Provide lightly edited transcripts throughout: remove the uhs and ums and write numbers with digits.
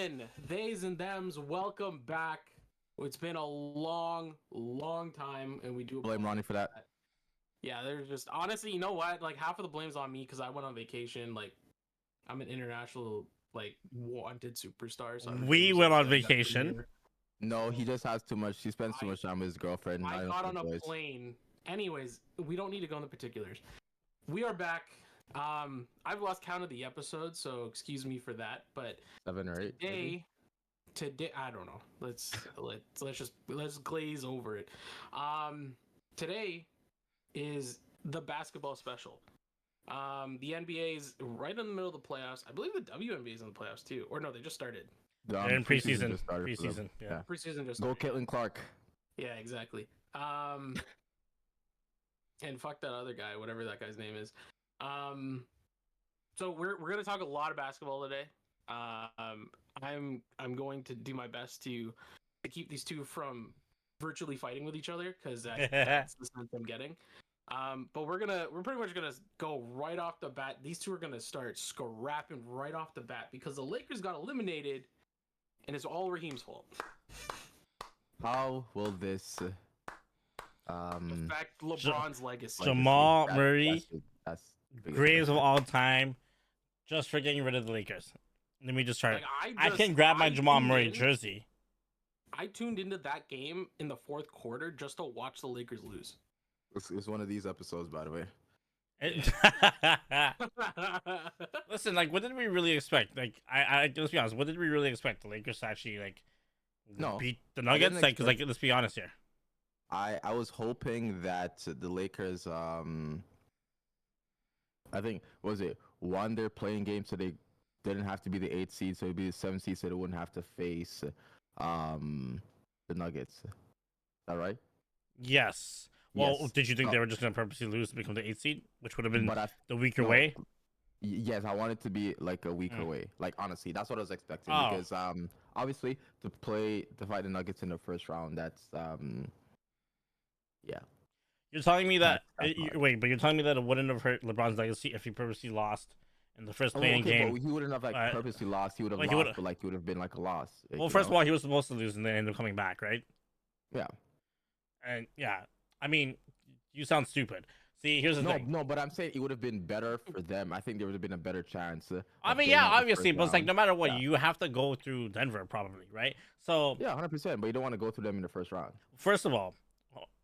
gentlemen, theys and thems, welcome back. It's been a long time, and we do Blame Ronnie for that. Yeah, there's just honestly, you know what? Like half of the blame's on me because I went on vacation. Like I'm an international wanted superstar. So we went on vacation. No, he just has too much. He spends too much time with his girlfriend. I got on a plane. Anyways, we don't need to go into particulars. We are back. I've lost count of the episodes, so excuse me for that. But 7 or 8. Today, I don't know. Let's glaze over it. Today is the basketball special. The NBA is right in the middle of the playoffs. I believe the WNBA is in the playoffs too. Or no, they just started. They're in preseason. Preseason just started. Go Caitlin Clark. Yeah, exactly. And fuck that other guy, whatever that guy's name is. So we're gonna talk a lot of basketball today. I'm going to do my best to keep these two from virtually fighting with each other because that's the sense I'm getting. But we're pretty much gonna go right off the bat. These two are gonna start scrapping right off the bat because the Lakers got eliminated, and it's all Raheem's fault. How will this affect LeBron's legacy? Jamal Murray, that's greatest of all time, just for getting rid of the Lakers. Let me just try. Like, I can grab my Jamal Murray jersey. I tuned into that game in the fourth quarter just to watch the Lakers lose. It's one of these episodes, by the way. Listen, like, what did we really expect? Like, I let's be honest. What did we really expect? The Lakers to actually beat the Nuggets? Like, because let's be honest here. I was hoping that the Lakers, I think, won their playing game so they didn't have to be the 8th seed, so it'd be the 7th seed, so they wouldn't have to face the Nuggets. Is that right? Yes. Well, yes. Did you think they were just going to purposely lose to become the 8th seed, which would have been the weaker way? Yes, I wanted to be like a weaker way. Like, honestly, that's what I was expecting because obviously to fight the Nuggets in the first round, that's yeah. You're telling me that but you're telling me that it wouldn't have hurt LeBron's legacy if he purposely lost in the first playing game. But he wouldn't have purposely lost. He would have lost, but he would have been like a loss. Well, first of all, he was supposed to lose and then end up coming back, right? Yeah. And yeah, I mean, you sound stupid. See, here's the thing. No, but I'm saying it would have been better for them. I think there would have been a better chance. I mean, yeah, obviously, but it's like no matter what, you have to go through Denver probably, right? So yeah, 100%. But you don't want to go through them in the first round. First of all,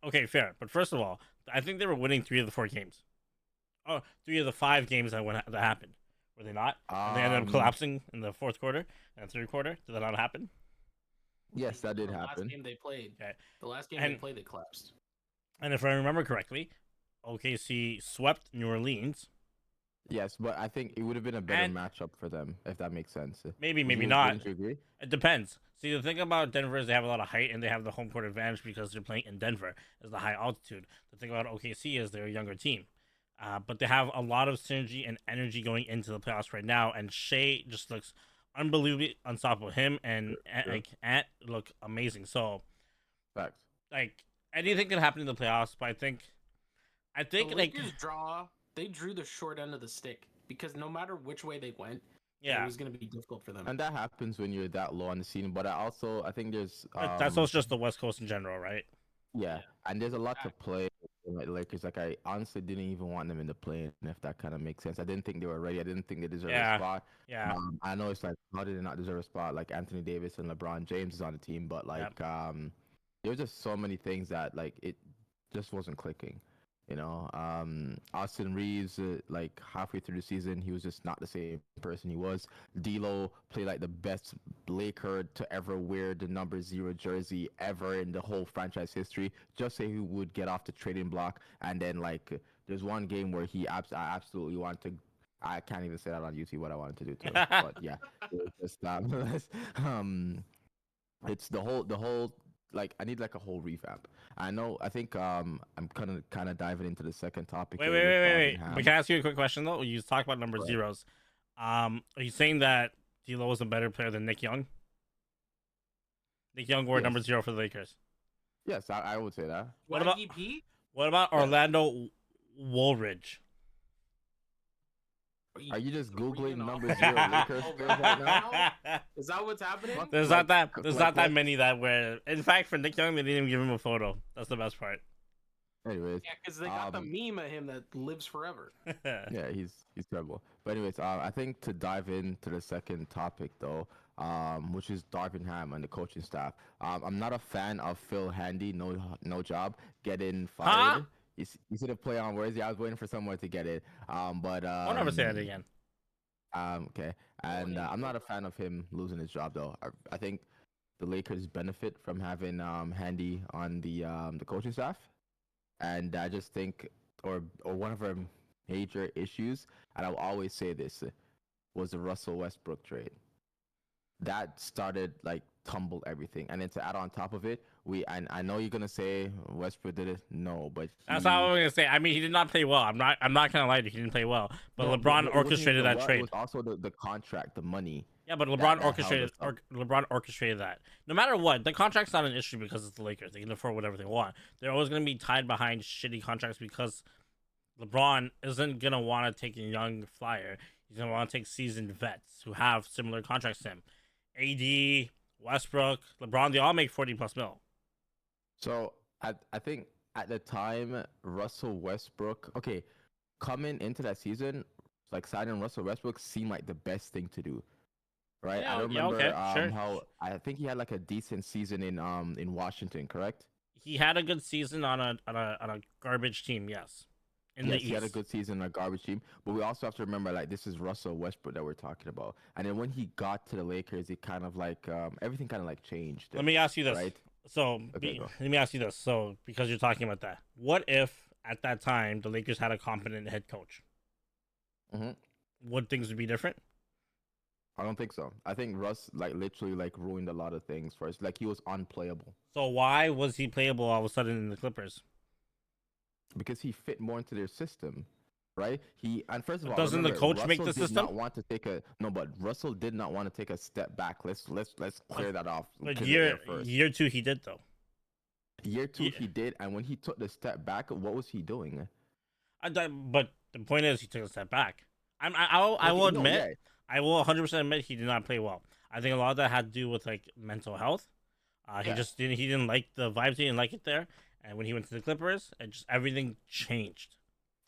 okay, fair. But first of all, I think they were winning 3 of the 4 games. Oh, 3 of the 5 games that happened. Were they not? And they ended up collapsing in the fourth quarter and the third quarter. Did that not happen? Yes, that did happen. The last game they played. Okay. The last game they played, they collapsed. And if I remember correctly, OKC swept New Orleans. Yes, but I think it would have been a better matchup for them, if that makes sense. Maybe not. Would you agree? It depends. See, the thing about Denver is they have a lot of height and they have the home court advantage because they're playing in Denver. Is the high altitude. The thing about OKC is they're a younger team. But they have a lot of synergy and energy going into the playoffs right now, and Shea just looks unbelievably unstoppable. Him and Ant look amazing. So, facts. Like anything can happen in the playoffs, but I think the Lakers they drew the short end of the stick because no matter which way they went, it was going to be difficult for them. And that happens when you're that low on the scene. But I think there's that's also just the West Coast in general, right? Yeah, and there's a lot to play. Like Lakers, like I honestly didn't even want them in the play, if that kind of makes sense. I didn't think they were ready. I didn't think they deserved a spot. Yeah. I know it's like, how did they not deserve a spot? Like Anthony Davis and LeBron James is on the team, but like there was just so many things that like it just wasn't clicking. You know, Austin Reeves, like halfway through the season, he was just not the same person he was. D'Lo played like the best Laker to ever wear the number 0 jersey ever in the whole franchise history. Just say he would get off the trading block, and then like there's one game where I absolutely wanted to. I can't even say that on YouTube what I wanted to do to him, but yeah, it was just it's the whole. Like I need like a whole revamp. I think I'm kind of diving into the second topic. Wait. But can I ask you a quick question though? You talk about number zeros. Are you saying that D'Lo was a better player than Nick Young? Nick Young wore number 0 for the Lakers. Yes, I would say that. What about Orlando Woolridge? Are you just 3 googling and number 0 0 Lakers players right now? Is that what's happening? There's Like- not that. There's like not that what? many that were. In fact, for Nick Young, they didn't even give him a photo. That's the best part. Anyways, Yeah, because they got the meme of him that lives forever. yeah, he's terrible. But anyways, I think to dive into the second topic though, which is Darvin Ham and the coaching staff. I'm not a fan of Phil Handy, no job, getting fired. Huh? You see the play on words. Yeah, I was waiting for someone to get it. But I'll never say that again. Okay, and I'm not a fan of him losing his job though. I think the Lakers benefit from having Handy on the coaching staff, and I just think, or one of our major issues, and I'll always say this, was the Russell Westbrook trade. That started like tumbled everything, and then to add on top of it, I know you're gonna say Westbrook did it. No, but That's not what I'm gonna say. I mean, he did not play well. I'm not gonna lie to you. He didn't play well. But No, LeBron it wasn't orchestrated even that what, trade. It was also the contract, the money. Yeah, but LeBron that orchestrated. held us LeBron orchestrated that. No matter what, the contract's not an issue because it's the Lakers. They can afford whatever they want. They're always gonna be tied behind shitty contracts because LeBron isn't gonna want to take a young flyer. He's gonna want to take seasoned vets who have similar contracts to him. AD, Westbrook, LeBron, they all make 40+ mil. So I think at the time Russell Westbrook, okay, coming into that season, like signing Russell Westbrook seemed like the best thing to do, right? Yeah, I yeah, remember okay, sure. how I think he had like a decent season in Washington, correct? He had a good season on a garbage team, yes. In Yes, the he East. had a good season, a garbage team, but we also have to remember like this is Russell Westbrook that we're talking about, and then when he got to the Lakers, it kind of like everything kind of like changed. Let me ask you this. Right? So Okay, go. let me ask you this. So because you're talking about that, what if at that time the Lakers had a competent head coach? Mhm. Would things be different? I don't think so. I think Russ like literally like ruined a lot of things for us. Like he was unplayable So why was he playable all of a sudden in the Clippers? because he fit more into their system, right? And first of all, Doesn't the remember, coach make Russell the did system? not want to take a no, but Russell did not want to take a step back. Let's clear that off. But clear the air first. year 2 he did though. Year two Yeah. he did, and when he took the step back, what was he doing? But the point is he took a step back. I will Okay, no, admit yeah. I will 100% admit he did not play well. I think a lot of that had to do with like mental health. He Yeah. just didn't like the vibes. He didn't like it there. And when he went to the Clippers, everything changed.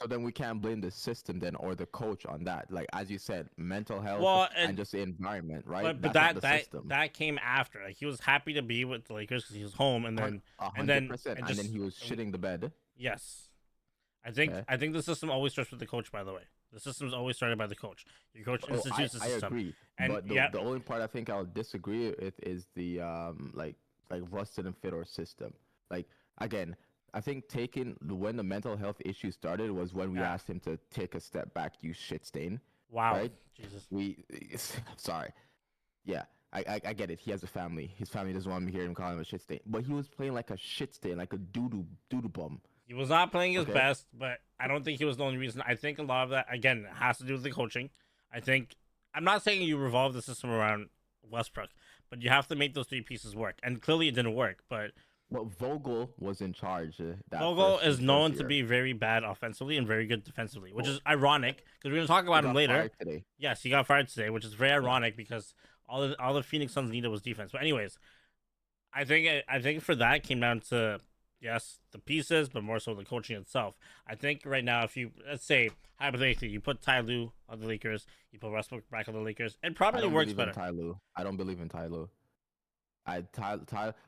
So then we can't blame the system then or the coach on that. Like as you said, mental health Well, and just the environment, right? But That's not the that system. that came after. Like he was happy to be with the Lakers because he was home, and then 100%, and just- then he was shitting the bed. yes, I think Okay. I think the system always starts with the coach. By the way, the system's always started by the coach. Your coach Oh, institutes the I system. agree. And But yeah- the only part I think I'll disagree with is the like Russ didn't fit our system. Like again, I think when the mental health issue started was when we Yeah. asked him to take a step back, you shit stain. Wow, Right? Jesus. Sorry. Yeah, I get it. He has a family. His family doesn't want me hearing him calling him a shit stain. But he was playing like a shit stain, like a doo doo bum. He was not playing his Okay. best, but I don't think he was the only reason. I think a lot of that again has to do with the coaching. I think I'm not saying you revolve the system around Westbrook, but you have to make those three pieces work. And clearly it didn't work, but Well, Vogel was in charge. Vogel is known to be very bad offensively and very good defensively, which is ironic because we're going to talk about him later. Today. Yes, he got fired today, which is very ironic because all the Phoenix Suns needed was defense. But anyways, I think for that it came down to yes the pieces, but more so the coaching itself. I think right now, if you let's say hypothetically you put Ty Lue on the Lakers, you put Westbrook back on the Lakers, it I probably don't works believe better. in Ty Lue. I don't believe in Ty Lue.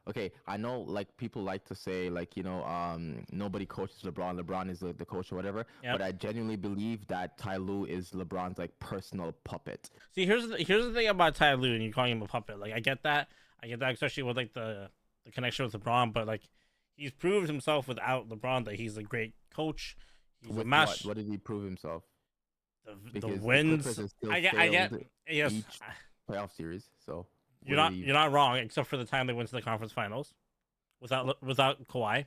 Okay, I know like people like to say like nobody coaches LeBron. LeBron is the coach or whatever. Yep. But I genuinely believe that Ty Lue is LeBron's like personal puppet. See, here's the thing about Ty Lue, and you're calling him a puppet. Like I get that, especially with like the connection with LeBron. But like he's proved himself without LeBron that he's a great coach. He's With a master. what did he prove himself? The Because the wins. Clippers have still I get. failed Yes, each playoff series. So you're not wrong, except for the time they went to the conference finals without Kawhi.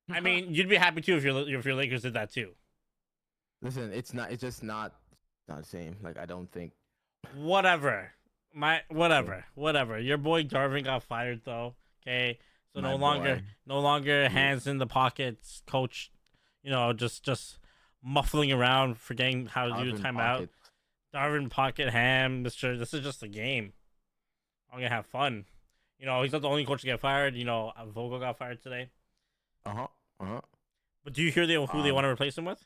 I mean, you'd be happy too if your Lakers did that too. Listen, it's just not the same. Like I don't think. Whatever. Whatever. Your boy Darvin got fired though. Okay, so My no longer boy. hands in the pockets, coach. Just muffling around, forgetting how to do Alvin timeout. Pocket. Darvin Pocket Ham, Mister. This is just a game. I'm gonna have fun. You know, he's not the only coach to get fired. You know, Vogel got fired today. Uh-huh. But do you hear who they want to replace him with?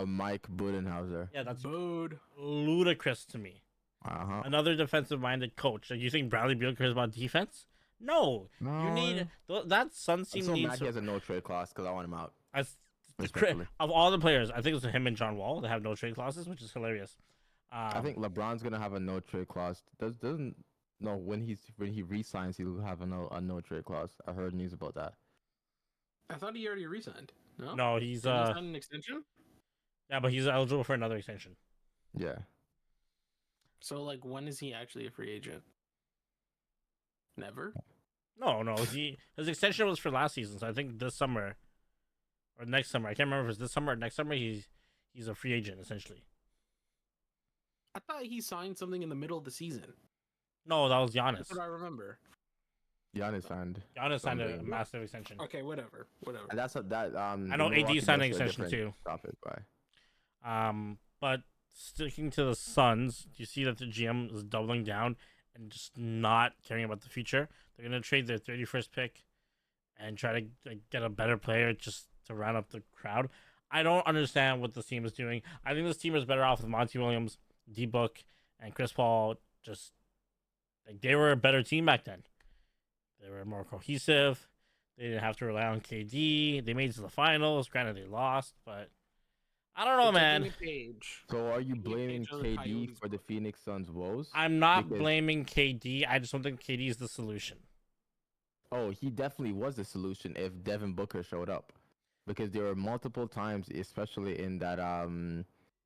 Mike Budenhauser. Yeah, that's Booed. ludicrous to me. Uh-huh. Another defensive-minded coach. Like, you think Bradley Beal cares about defense? No. You need that Suns team I'm so needs. mad he has a no trade clause because I want him out. Of all the players, I think it's him and John Wall that have no trade clauses, which is hilarious. I think LeBron's gonna have a no trade clause. Doesn't no when he resigns he'll have a no trade clause. I heard news about that. I thought he already resigned. No. No, he's Didn't he sign an extension. yeah, but he's eligible for another extension. Yeah. So like, when is he actually a free agent? Never. No, his extension was for last season, so I think this summer or next summer. I can't remember if it's this summer or next summer. He's a free agent essentially. I thought he signed something in the middle of the season. No, that was Giannis. That's what I remember. Giannis signed. Giannis signed a something. massive extension. Okay, whatever. And that's that. I know Milwaukee AD signed an went to a extension too. different topic, right? But sticking to the Suns, you see that the GM is doubling down and just not caring about the future. They're gonna trade their 31st pick and try to get a better player just to round up the crowd. I don't understand what this team is doing. I think this team is better off with Monty Williams, D-Book, and Chris Paul. Just they were a better team back then. They were more cohesive. They didn't have to rely on KD. They made it to the finals. Granted, they lost, but I don't know, man. So are you blaming Page of the KD Coyotes, for the Phoenix Suns' woes? I'm not Because- blaming KD. I just don't think KD is the solution. Oh, he definitely was the solution if Devin Booker showed up, because there were multiple times, especially in that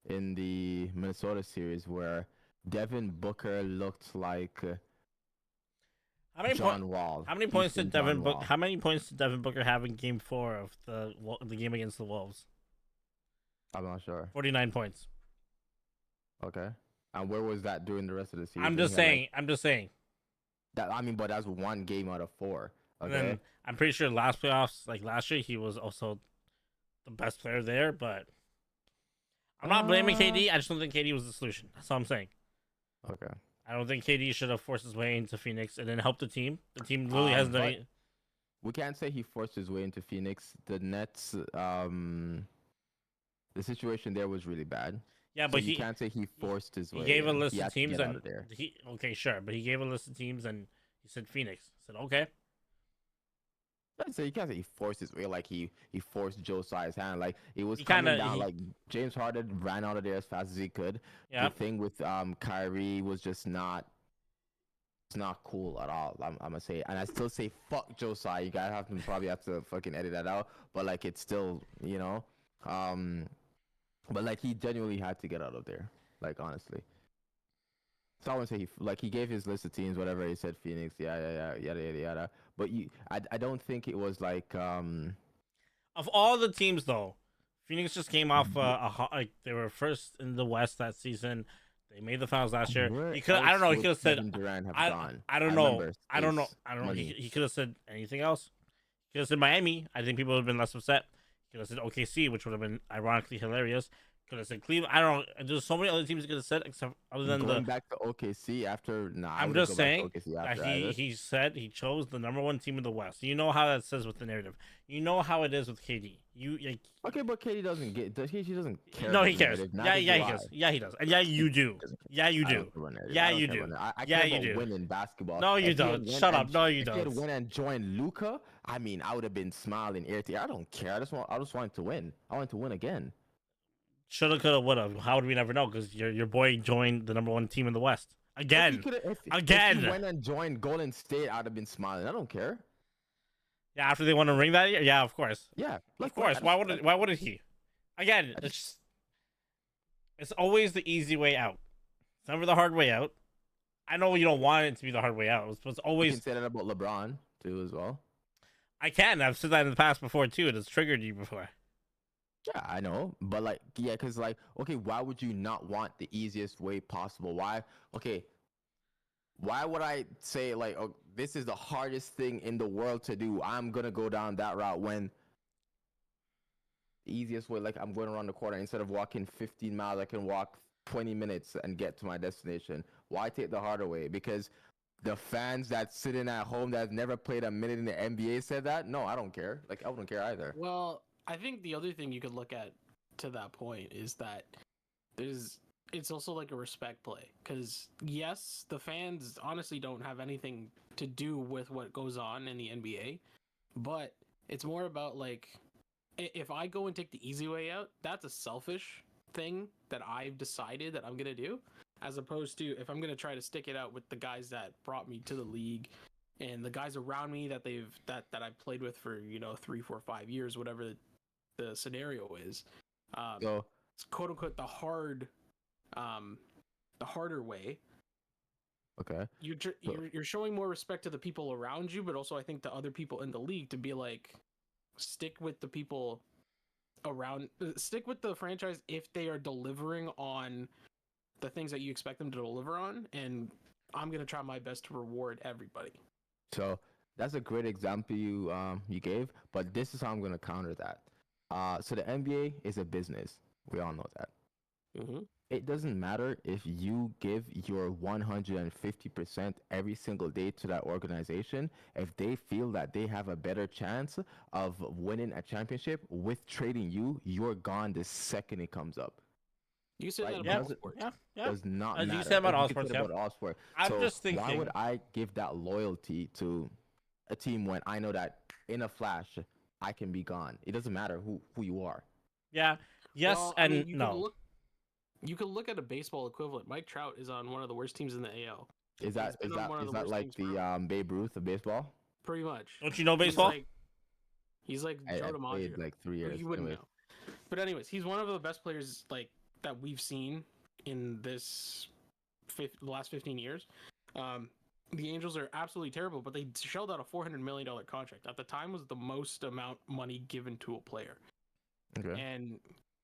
in the Minnesota series, where Devin Booker looked like How many John Wall. How many He's points been did Devin John Book? Wall. How many points did Devin Booker have in Game 4 of the game against the Wolves? I'm not sure. 49 points. Okay. And where was that during the rest of the season? I'm just He had, saying. I'm just saying. that. I mean, but that's one game out of 4. And Okay. then I'm pretty sure last playoffs, like last year, he was also the best player there. But I'm not blaming KD. I just don't think KD was the solution. That's all I'm saying. Okay. I don't think KD should have forced his way into Phoenix and then helped the team. The team literally hasn't done but- it. We can't say he forced his way into Phoenix. The Nets, the situation there was really bad. Yeah, So but you can't say he forced his he way. gave a in. list He of had to teams get out and of there. okay, sure, but he gave a list of teams and he said Phoenix. I said okay. So you can't say he forced his way like he forced Josiah's hand. Like it was He coming kinda- down. he- Like James Harden ran out of there as fast as he could. Yeah. The thing with Kyrie was just not. It's not cool at all. I'm gonna say, and I still say fuck Josiah. You gotta probably have to fucking edit that out. But like it's still, you know, but like he genuinely had to get out of there. Like honestly. So I would say he gave his list of teams, whatever. He said Phoenix, yada yada. But I don't think it was like Of all the teams, though, Phoenix just came off like they were first in the West that season. They made the finals last year. where He could. I don't know. He else could have would said. Kevin Durant have I gone? don't know. remember I don't know. space, I don't know. money. He could have said anything else. He could have said Miami. I think people would have been less upset. He could have said OKC, which would have been ironically hilarious. Could have said Cleveland. I don't know. There's so many other teams he could have said, except other than Going the. back to OKC after. Nah, I I'm wouldn't just go back to saying OKC that after he either. he said he chose the number 1 team in the West. You know how that says with the narrative. You know how it is with KD. You like. Okay, but KD doesn't get. KD doesn't care. No, about he cares. narrative. Yeah, Neither yeah, do he does. I. Yeah, he does. And yeah, you do. Yeah, you I do. don't care about narrative. Yeah, I don't you care do. about narrative. I Yeah, care you about do. winning basketball. No, you If he had don't. went Shut up. and- No, you If he had don't. went and joined Luca, I mean, I would have been smiling ear to ear. I don't care. I just wanted to win. I wanted to win again. Shoulda, coulda, woulda. How would we never know? Because your boy joined the number 1 team in the West again. If Again. he went and joined Golden State, I'd have been smiling. I don't care. Yeah, after they won a ring that year. Yeah, of course. Yeah, Of course. Why wouldn't he? Again, it's always the easy way out. It's never the hard way out. I know you don't want it to be the hard way out, but it's You always. can say that about LeBron too, as well. I can. I've said that in the past before too. It has triggered you before. Yeah, I know, but like, yeah, because like, okay, why would you not want the easiest way possible? Why? Okay, why would I say like, oh, this is the hardest thing in the world to do? I'm gonna go down that route when easiest way. Like I'm going around the corner instead of walking 15 miles, I can walk 20 minutes and get to my destination. Why take the harder way? Because the fans that's sitting at home that's never played a minute in the NBA said that. No, I don't care. Like I wouldn't care either. Well, I think the other thing you could look at to that point is that it's also like a respect play, because yes, the fans honestly don't have anything to do with what goes on in the NBA, but it's more about like, if I go and take the easy way out, that's a selfish thing that I've decided that I'm gonna do, as opposed to if I'm gonna try to stick it out with the guys that brought me to the league and the guys around me that I've played with for 3, 4, 5 years, whatever the scenario is. So It's quote unquote the harder way. okay. You're showing more respect to the people around you, but also I think to other people in the league, to be like, stick with the people around, stick with the franchise if they are delivering on the things that you expect them to deliver on, and I'm gonna try my best to reward everybody. So that's a great example you gave, but this is how I'm gonna counter that. So the NBA is a business. We all know that. Mm-hmm. It doesn't matter if you give your 150% every single day to that organization. If they feel that they have a better chance of winning a championship with trading you, you're gone the second it comes up. You say Right? that Yeah, about sports. yeah. Does not As matter. you said about Like, all you can sports, say yeah. about all sports. I'm So just thinking. why would I give that loyalty to a team when I know that in a flash I can be gone? It doesn't matter who you are. Yeah. Yes Well, and I mean, no. You can look at a baseball equivalent. Mike Trout is on one of the worst teams in the AL. Is that He's been on one of the worst like teams the Babe Ruth of baseball? pretty much. Don't you know baseball? He's like Joe I DiMaggio. played like 3 years. You wouldn't Anyways. know. But anyways, he's one of the best players like that we've seen in this the last 15 years. The Angels are absolutely terrible, but they shelled out a $400 million contract. At the time, was the most amount money given to a player. Okay. And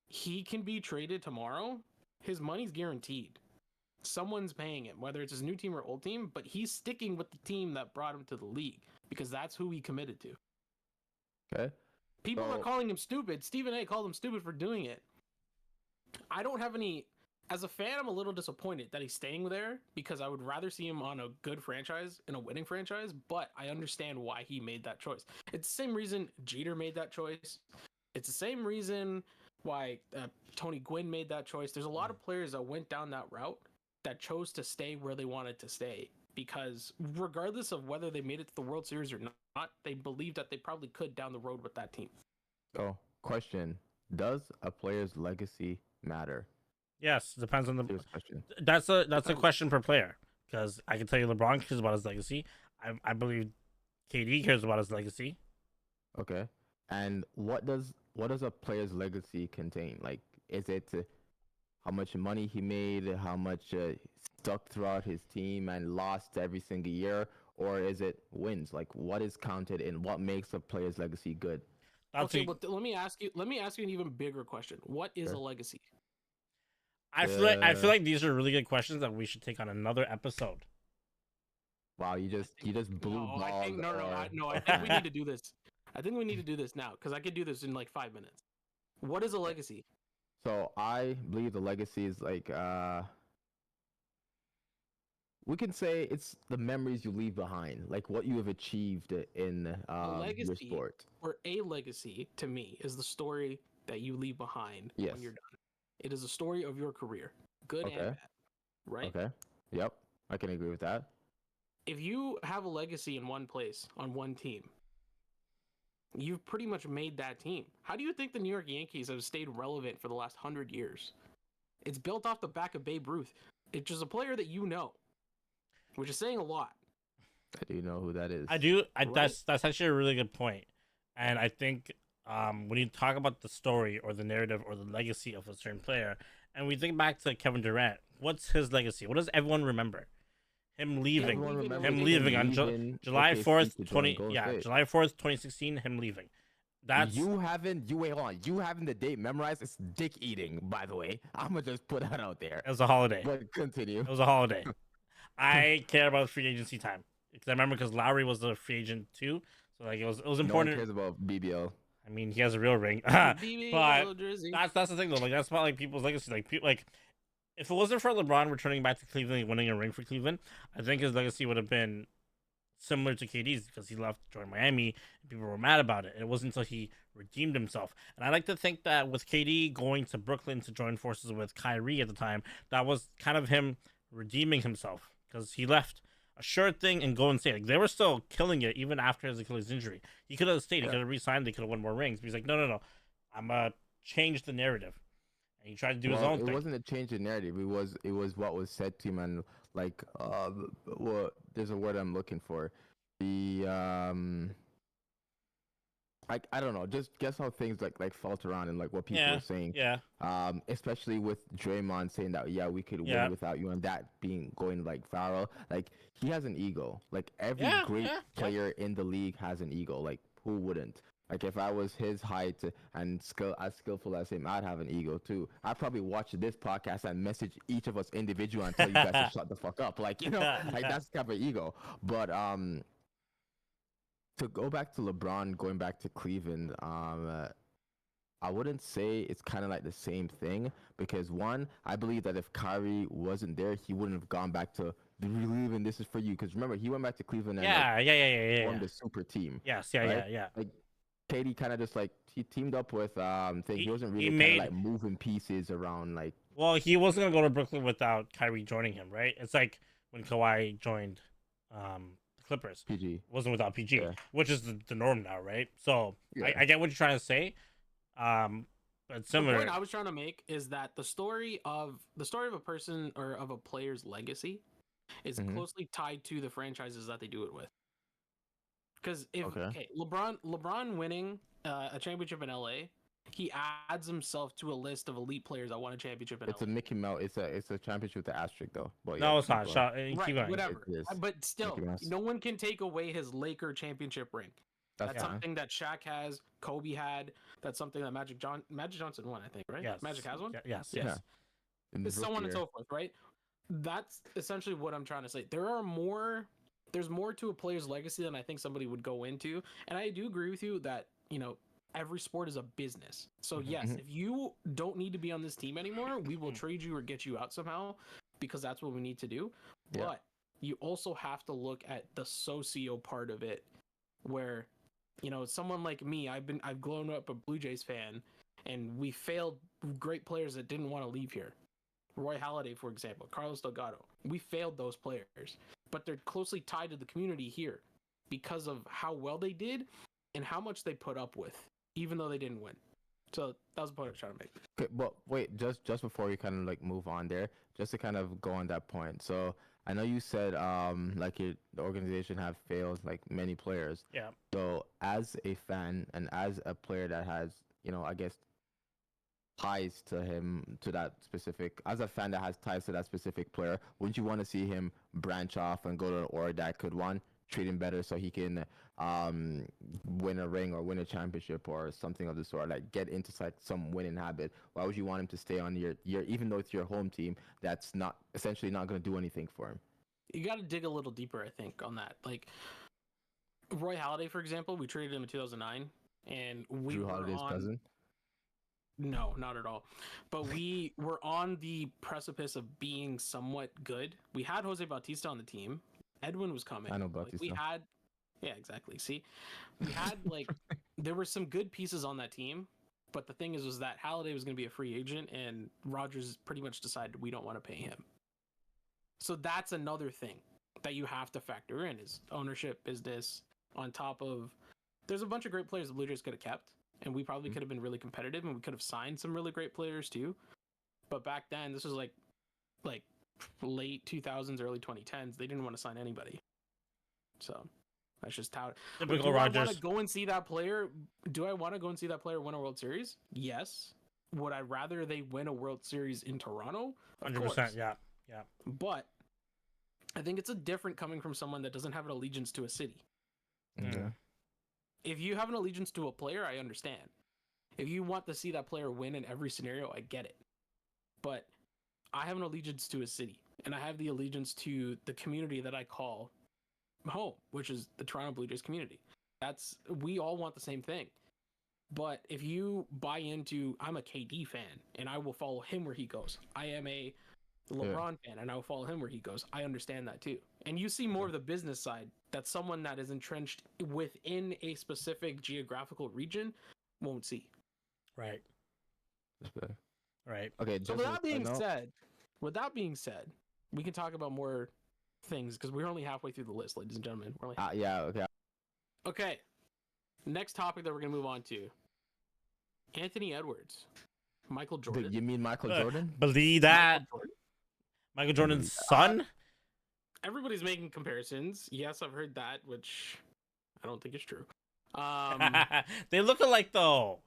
he can be traded tomorrow. His money's guaranteed. Someone's paying him, whether it's his new team or old team, but he's sticking with the team that brought him to the league because that's who he committed to. Okay. People are calling him stupid. Stephen A called him stupid for doing it. I don't have any... As a fan, I'm a little disappointed that he's staying there because I would rather see him on a good franchise, in a winning franchise, but I understand why he made that choice. It's the same reason Jeter made that choice. It's the same reason why Tony Gwynn made that choice. There's a lot of players that went down that route that chose to stay where they wanted to stay because regardless of whether they made it to the World Series or not, they believed that they probably could down the road with that team. So, question: does a player's legacy matter? Yes, depends on the. Serious question. That's a question per player because I can tell you LeBron cares about his legacy. I believe KD cares about his legacy. Okay. And what does a player's legacy contain? Like, is it how much money he made, how much stuck throughout his team and lost every single year, or is it wins? Like, what is counted in what makes a player's legacy good? Okay, but let me ask you an even bigger question. What is a legacy? I feel like these are really good questions that we should take on another episode. Wow, you just blew balls. I think we need to do this. I think we need to do this now because I could do this in like 5 minutes. What is a legacy? So I believe the legacy is like we can say it's the memories you leave behind, like what you have achieved in your sport. Or a legacy to me is the story that you leave behind when you're done. It is a story of your career, good and bad, right? Okay. Yep, I can agree with that. If you have a legacy in one place on one team, you've pretty much made that team. How do you think the New York Yankees have stayed relevant for the last 100 years? It's built off the back of Babe Ruth. It's just a player that you know, which is saying a lot. I do know who that is. I do. That's actually a really good point. And I think when you talk about the story or the narrative or the legacy of a certain player, and we think back to Kevin Durant, what's his legacy? What does everyone remember? Him leaving. Him leaving on July 4th, July 4th, 2016. Him leaving. That's you haven't the date memorized. It's dick eating, by the way. I'm gonna just put that out there. It was a holiday. But continue. It was a holiday. I care about free agency time because I remember because Lowry was the free agent too, so like it was important. No one cares about BBL. I I mean, he has a real ring, BB, but little Drizzy. that's the thing though. Like that's not like people's legacy. Like if it wasn't for LeBron returning back to Cleveland and winning a ring for Cleveland, I think his legacy would have been similar to KD's because he left to join Miami and people were mad about it. It wasn't until he redeemed himself. And I like to think that with KD going to Brooklyn to join forces with Kyrie at the time, that was kind of him redeeming himself because he left a sure thing and Golden State. Like they were still killing it even after his Achilles injury. He could have stayed. He could have re-signed. They could have won more rings. But he's like, no. I'm gonna change the narrative. And he tried to do his own thing. It wasn't a change in narrative. It was what was said to him, and like well, there's a word I'm looking for. The I don't know. Just guess how things like felt around and like what people were saying. Yeah. Especially with Draymond saying that we could win without you, and that being going like viral. Like he has an ego. Like every great player in the league has an ego. Like who wouldn't? Like if I was his height and as skillful as him, I'd have an ego too. I'd probably watch this podcast and message each of us individually and tell you guys to shut the fuck up. Like like that's the type of ego. But to go back to LeBron going back to Cleveland, I wouldn't say it's kind of like the same thing because one, I believe that if Kyrie wasn't there, he wouldn't have gone back to Cleveland. This is for you because remember he went back to Cleveland and formed a super team. Yes, right? yeah. Like KD kind of just like he teamed up with he wasn't really kind of like moving pieces around like. Well, he wasn't gonna go to Brooklyn without Kyrie joining him, right? It's like when Kawhi joined the Clippers. PG it wasn't without PG, which is the norm now, right? So I get what you're trying to say. But similar. The point I was trying to make is that the story of a person or of a player's legacy is closely tied to the franchises that they do it with. Because if LeBron winning a championship in LA, he adds himself to a list of elite players that won a championship in LA. It's a Mickey Mouse. It's a championship with the asterisk though. But no, it's not. Right, whatever. But still, no one can take away his Laker championship ring. That's something that Shaq has, Kobe had. That's something that Magic Johnson won, I think, right? Yes. Magic has one? Yes. So on and so forth, right? That's essentially what I'm trying to say. There's more to a player's legacy than I think somebody would go into. And I do agree with you that, every sport is a business. So yes, if you don't need to be on this team anymore, we will trade you or get you out somehow because that's what we need to do. Yeah. But you also have to look at the socio part of it where, someone like me, I've grown up a Blue Jays fan and we failed great players that didn't want to leave here. Roy Halladay, for example, Carlos Delgado. We failed those players, but they're closely tied to the community here because of how well they did and how much they put up with, even though they didn't win. So that was the point I was trying to make. Okay, but wait, just before we kind of like move on there, just to kind of go on that point. So I know you said the organization have failed like many players. Yeah. So as a fan and as a player that has, I guess ties to him to that specific as a fan that has ties to that specific player, wouldn't you want to see him branch off and go to an org that could treat him better so he can win a ring or win a championship or something of the sort, like get into like some winning habit? Why would you want him to stay on your even though it's your home team that's not essentially not going to do anything for him? You got to dig a little deeper, I think, on that. Like Roy Halladay, for example, we traded him in 2009 and we Drew were Holiday's on cousin? No, not at all. But we were on the precipice of being somewhat good. We had Jose Bautista on the team. Edwin was coming. I know Bautista. Yeah, exactly. See, we had there were some good pieces on that team, but the thing was that Halladay was going to be a free agent, and Rodgers pretty much decided we don't want to pay him. So that's another thing that you have to factor in is ownership, business. On top of, there's a bunch of great players the Blue Jays could have kept, and we probably could have been really competitive, and we could have signed some really great players too. But back then, this was like late 2000s, early 2010s. They didn't want to sign anybody. So that's just how. Typical Rodgers. I want to go and see that player? Do I want to go and see that player win a World Series? Yes. Would I rather they win a World Series in Toronto? 100%. Yeah. But I think it's a different coming from someone that doesn't have an allegiance to a city. Yeah. If you have an allegiance to a player, I understand. If you want to see that player win in every scenario, I get it. But I have an allegiance to a city, and I have the allegiance to the community that I call home, which is the Toronto Blue Jays community. We all want the same thing. But if you buy into, I'm a KD fan and I will follow him where he goes. I am a LeBron fan and I will follow him where he goes. I understand that too. And you see more of the business side that someone that is entrenched within a specific geographical region won't see. Right. Right. Okay. So with that being said, we can talk about more things because we're only halfway through the list, ladies and gentlemen. We're only yeah. Okay. Okay. Next topic that we're gonna move on to: Anthony Edwards, Michael Jordan. You mean Michael Jordan? Believe that. Michael Jordan's son? Everybody's making comparisons. Yes, I've heard that, which I don't think is true. They look alike though.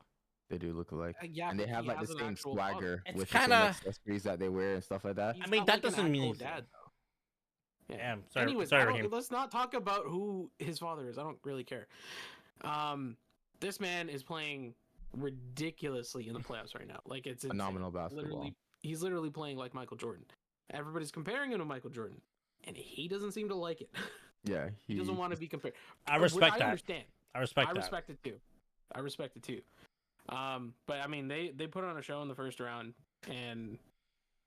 They do look alike. Yeah, and they have like the same swagger It's with kinda... the same accessories that they wear and stuff like that. I mean, that doesn't mean dad, though. Yeah. Sorry. Anyways, sorry, let's not talk about who his father is. I don't really care. This man is playing ridiculously in the playoffs right now. Like it's phenomenal basketball. He's literally playing like Michael Jordan. Everybody's comparing him to Michael Jordan, and he doesn't seem to like it. Yeah, he doesn't want to be compared. I respect that. I understand. I respect it too. I respect it too. But I mean, they put on a show in the first round, and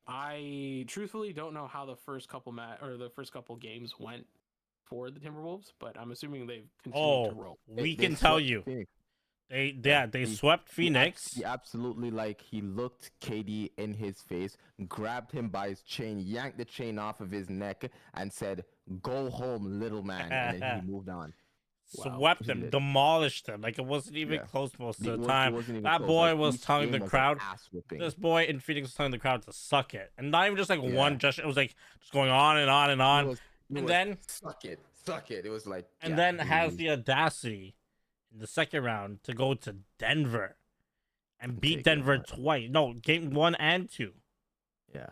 I truthfully don't know how the first couple games went for the Timberwolves, but I'm assuming they've continued to roll. We can tell you. They swept Phoenix. He absolutely he looked KD in his face, grabbed him by his chain, yanked the chain off of his neck, and said, "Go home, little man." And then he moved on. Swept them, demolished them. Like it wasn't even close most of the time. That boy was telling the crowd. This boy in Phoenix was telling the crowd to suck it, and not even just one gesture. It was like just going on and on and on. And then suck it. It was like, and then has the audacity in the second round to go to Denver and beat Denver twice. No, game 1 and 2. Yeah,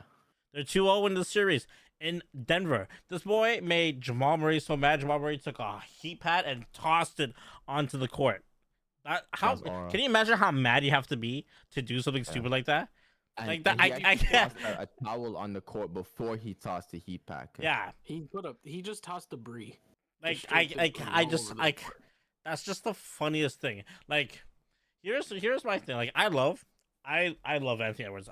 they're 2-0 in the series. In Denver, this boy made Jamal Murray so mad. Jamal Murray took a heat pad and tossed it onto the court. Can you imagine how mad you have to be to do something stupid like that? And, like that, I tossed a towel on the court before he tossed the heat pack. Yeah, he just tossed debris. That's just the funniest thing. Like, here's my thing. Like, I love Anthony Edwards.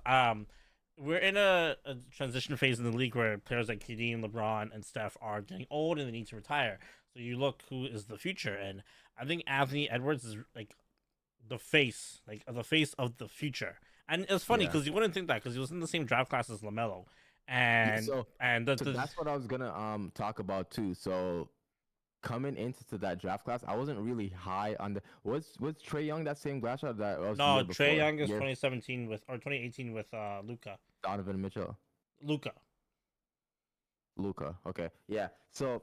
We're in a transition phase in the league where players like KD and LeBron and Steph are getting old and they need to retire. So you look who is the future, and I think Anthony Edwards is like the face of the future. And it's funny because you wouldn't think that because he was in the same draft class as LaMelo, and so that's what I was gonna talk about too. So coming into that draft class, I wasn't really high on the was Trae Young that same class that was no Trae Young is 2017 with or 2018 with Luka. Donovan Mitchell. Luka. Okay, yeah. So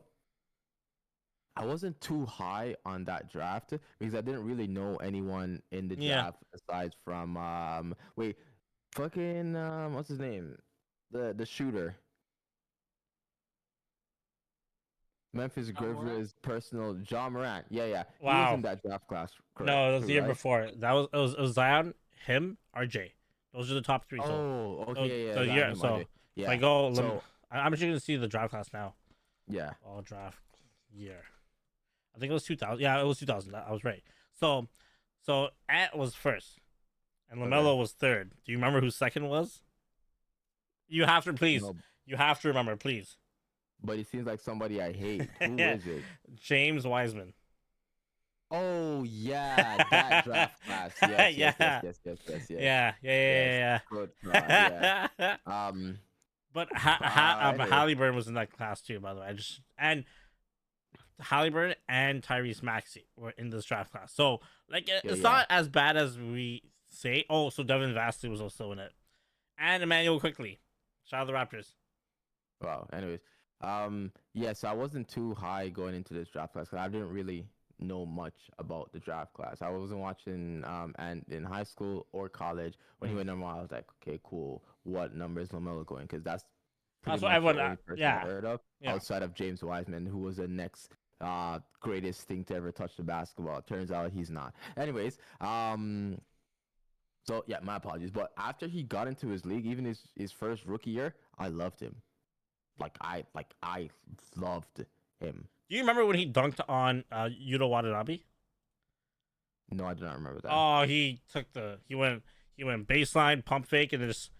I wasn't too high on that draft because I didn't really know anyone in the draft aside from what's his name, the shooter. Memphis Grizzlies personal Ja Morant. Yeah. Wow. He was in that draft class. Correct? No, it was the year before. It was Zion, him, RJ. Those are the top 3. Oh, okay. If I go, I'm just gonna see the draft class now. Yeah. All draft year. I think it was 2000. Yeah, it was 2000. I was right. So Ant was first, and LaMelo was third. Do you remember who second was? You have to please. No. You have to remember, please. But it seems like somebody I hate. Who is it? James Wiseman. Oh yeah, that draft class. Yes. Yeah. Good try, yeah. But Halliburton was in that class too, by the way. And Halliburton and Tyrese Maxey were in this draft class. So it's not as bad as we say. Oh, so Devin Vassell was also in it, and Emmanuel Quickly. Shout out the Raptors. Wow. Anyways. So I wasn't too high going into this draft class because I didn't really know much about the draft class. I wasn't watching and in high school or college when he went number 1, I was like, okay, cool. What number is LaMelo going? Because that's what everyone heard of outside of James Wiseman, who was the next greatest thing to ever touch the basketball. Turns out he's not. Anyways, so yeah, my apologies. But after he got into his league, even his first rookie year, I loved him. I loved him. Do you remember when he dunked on Yuta Watanabe? No, I do not remember that. Oh, he went baseline pump fake and just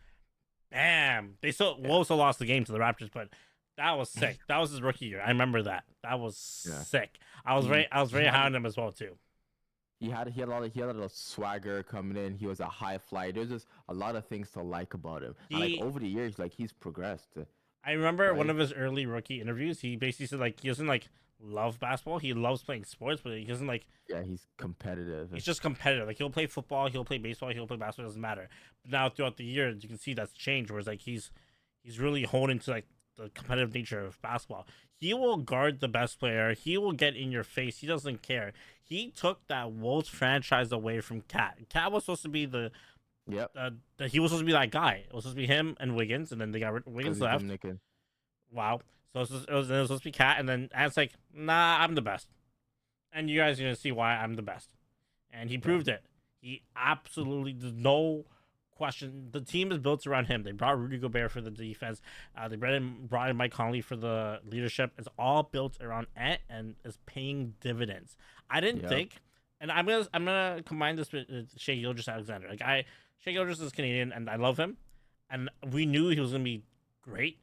bam. Wolves still lost the game to the Raptors, but that was sick. That was his rookie year. I remember that. That was sick. I was very high on him as well too. He had a lot of swagger coming in. He was a high flyer. There's just a lot of things to like about him. And like over the years, like he's progressed. I remember one of his early rookie interviews. He basically said like he doesn't like love basketball. He loves playing sports, but he doesn't like. Yeah, he's competitive. He's just competitive. Like he'll play football, he'll play baseball, he'll play basketball. It doesn't matter. But now throughout the year, you can see that's changed. Whereas like he's really honed into like the competitive nature of basketball. He will guard the best player. He will get in your face. He doesn't care. He took that Wolves franchise away from Cat. Cat was supposed to be he was supposed to be that guy. It was supposed to be him and Wiggins, and then they got Wiggins left. Wow. So it was supposed to be Cat, and then Ant's like, nah, I'm the best. And you guys are gonna see why I'm the best. And he proved it. He absolutely, there's no question. The team is built around him. They brought Rudy Gobert for the defense. They brought in Mike Conley for the leadership. It's all built around Ant and is paying dividends. I didn't think, and I'm gonna combine this with Shai Gilgeous-Alexander. Like Shai Gilgeous is Canadian, and I love him, and we knew he was gonna be great.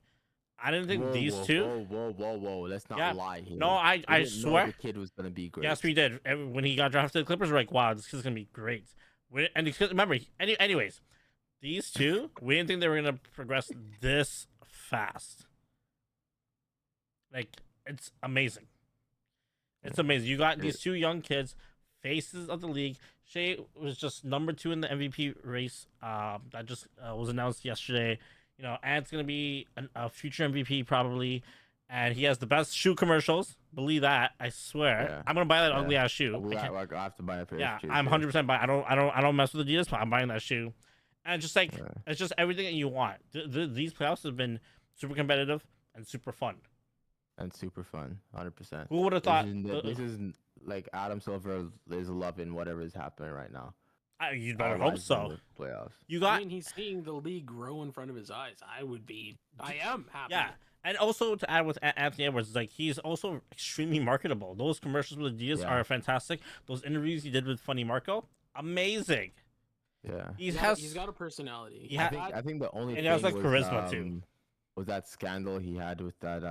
I didn't think these two. Whoa! Let's not lie here. No, I swear the kid was gonna be great. Yes, we did. When he got drafted to the Clippers, we're like, wow, this kid's gonna be great. And remember, anyways, these two, we didn't think they were gonna progress this fast. Like, it's amazing. It's amazing. You got these two young kids, faces of the league. Shai was just number 2 in the MVP race. That just was announced yesterday. You know, Ant's gonna be a future MVP probably, and he has the best shoe commercials. Believe that, I swear. Yeah. I'm gonna buy that ugly ass shoe. I have to buy a pair. Yeah, I'm 100% buy. I don't mess with Adidas, but I'm buying that shoe. And just like it's just everything that you want. These playoffs have been super competitive and super fun. 100%. Who would have thought? This is like Adam Silver is loving whatever is happening right now. You'd better hope so. Playoffs. I mean, he's seeing the league grow in front of his eyes. I am happy. Yeah, and also to add with Anthony Edwards, like he's also extremely marketable. Those commercials with Adidas are fantastic. Those interviews he did with Funny Marco, amazing. Yeah, he's got a personality. I think the only thing he has like charisma too. Was that scandal he had with that?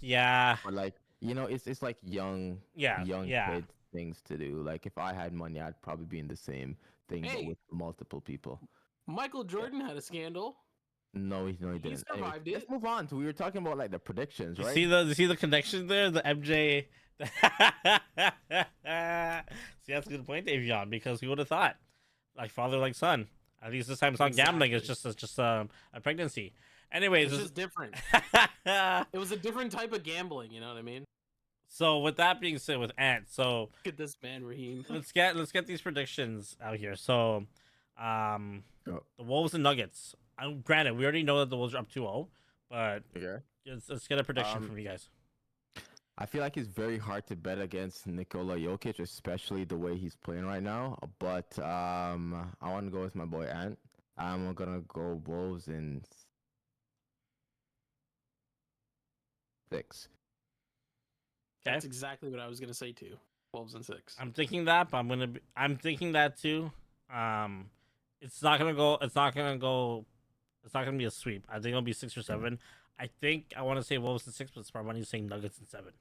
Yeah. Or like it's like young kids things to do. Like if I had money, I'd probably be in the same thing, but with multiple people. Michael Jordan had a scandal. No, he didn't. He survived it. Let's move on. We were talking about like the predictions, right? You see the connection there? The MJ. See, that's a good point, Davion, because we would have thought like father, like son. At least this time it's not gambling. It's just a pregnancy. Anyways, it's just different. It was a different type of gambling. You know what I mean? So with that being said, with Ant, so look at this man, Raheem. let's get these predictions out here. So, the Wolves and Nuggets. Granted, we already know that the Wolves are up 2-0, but let's get a prediction from you guys. I feel like it's very hard to bet against Nikola Jokic, especially the way he's playing right now. But I want to go with my boy Ant. I'm gonna go Wolves in 6. That's exactly what I was gonna say too. 12s and 6. I'm thinking that, but I'm thinking that too. It's not gonna be a sweep. I think it'll be 6 or 7. I think I want to say Wolves in 6, but smart money is saying Nuggets in 7.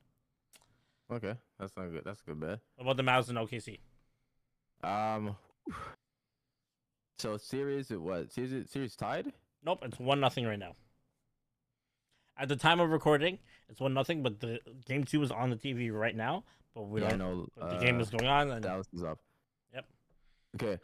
Okay, that's not good. That's a good bet. What about the Mavs and OKC? So series series tied? Nope, it's 1-0 right now. At the time of recording, it's 1-0, but the game 2 is on the TV right now. But we don't know the game is going on. And Dallas is up. Yep. Okay.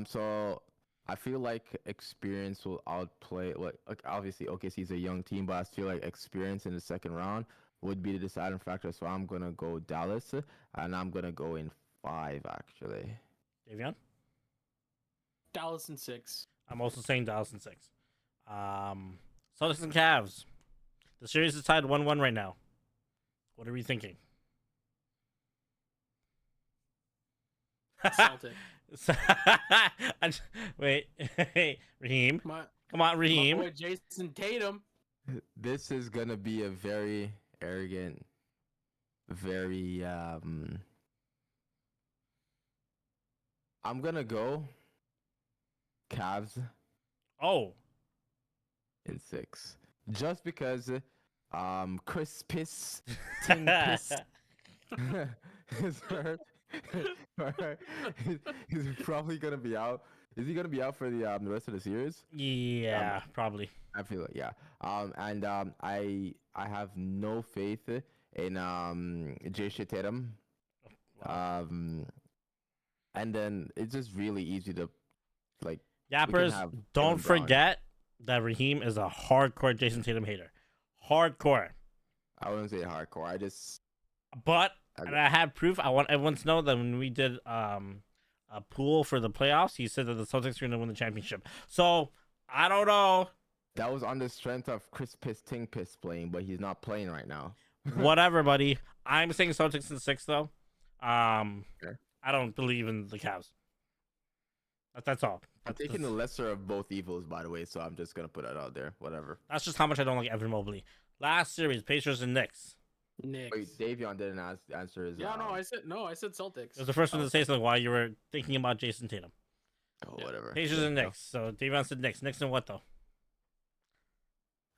So I feel like experience will outplay. Like obviously, OKC is a young team, but I feel like experience in the second round would be the deciding factor. So I'm gonna go Dallas, and I'm gonna go in 5 actually. Davion? Dallas in 6. I'm also saying Dallas in 6. Celtics and Cavs. The series is tied 1-1 right now. What are we thinking? Celtic. Wait, Raheem. Come on, Raheem. My boy Jason Tatum. This is gonna be a very arrogant, very I'm gonna go Cavs Oh, in 6, just because Chris Piss Ting Piss is hurt. He's probably gonna be out. Is he gonna be out for the rest of the series? yeah, probably. I feel like, yeah. And I have no faith in Jason Tatum. Wow. And then it's just really easy to like. We can Yappers, have don't Jaylen Brown. forget that Raheem is a hardcore Jason Tatum hater. Hardcore. I wouldn't say hardcore. I just But I- and I have proof. I want everyone to know that when we did a pool for the playoffs, he said that the Celtics were going to win the championship. So I don't know. that was on the strength of Chris Piss Ting Piss playing, but he's not playing right now. Whatever, buddy. I'm saying Celtics in 6 though. Okay. I don't believe in the Cavs. That's all. I'm taking the lesser of both evils, by the way, so I'm just gonna put that out there. Whatever. That's just how much I don't like Evan Mobley. Last series, Pacers and Knicks. Knicks. Wait, Davion didn't answer his. Yeah, I said Celtics. It was the first one to say something while you were thinking about Jason Tatum. Oh, whatever. Pacers Yeah, and no. Knicks. So Davion said Knicks. Knicks and what though?